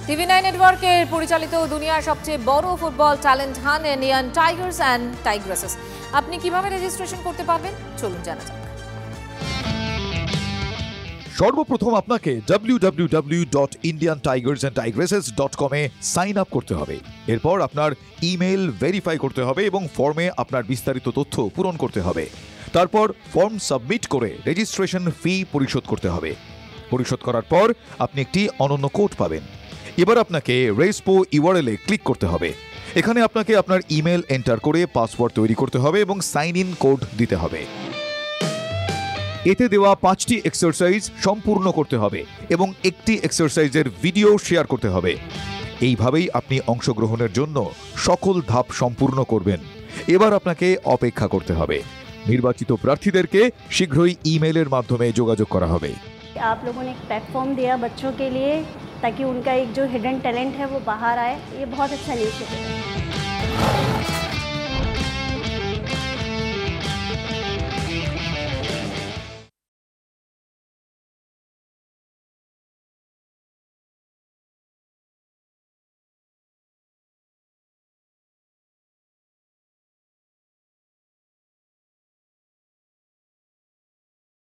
টিভি9 নেটওয়ার্কের পরিচালিত দুনিয়ার সবচেয়ে বড় football talent hunt Indian tigers and tigresses. আপনি কিভাবে রেজিস্ট্রেশন করতে পারবেন চলুন জানা যাক। সর্বপ্রথম আপনাকে www.indiantigersandtigresses.com এ সাইন আপ করতে হবে। এরপর আপনার ইমেল ভেরিফাই করতে হবে এবং ফর্মে আপনার বিস্তারিত তথ্য পূরণ করতে হবে। তারপর ফর্ম সাবমিট করে রেজিস্ট্রেশন ফি পরিশোধ করতে হবে। পরিশোধ করার পর আপনি একটি অনন্য কোড পাবেন। এবার আপনাকে রেসপো ইউআরএল-এ ক্লিক করতে হবে। এখানে আপনাকে আপনার ইমেল এন্টার করে পাসওয়ার্ড তৈরি করতে হবে এবং সাইন ইন কোড দিতে হবে। এতে দেওয়া 5টি এক্সারসাইজ সম্পূর্ণ করতে হবে এবং একটি এক্সারসাইজের ভিডিও শেয়ার করতে হবে। এইভাবেই আপনি অংশগ্রহণের জন্য সকল ধাপ সম্পূর্ণ করবেন। এবার আপনাকে অপেক্ষা করতে হবে। নির্বাচিত প্রার্থীদেরকে শীঘ্রই ইমেলের মাধ্যমে যোগাযোগ করা হবে। आप लोगों ने एक प्लेटफॉर्म दिया बच्चों के लिए ताकि उनका एक जो हिडन टैलेंट है वो बाहर आए। ये बहुत अच्छा इनिशिएटिव है।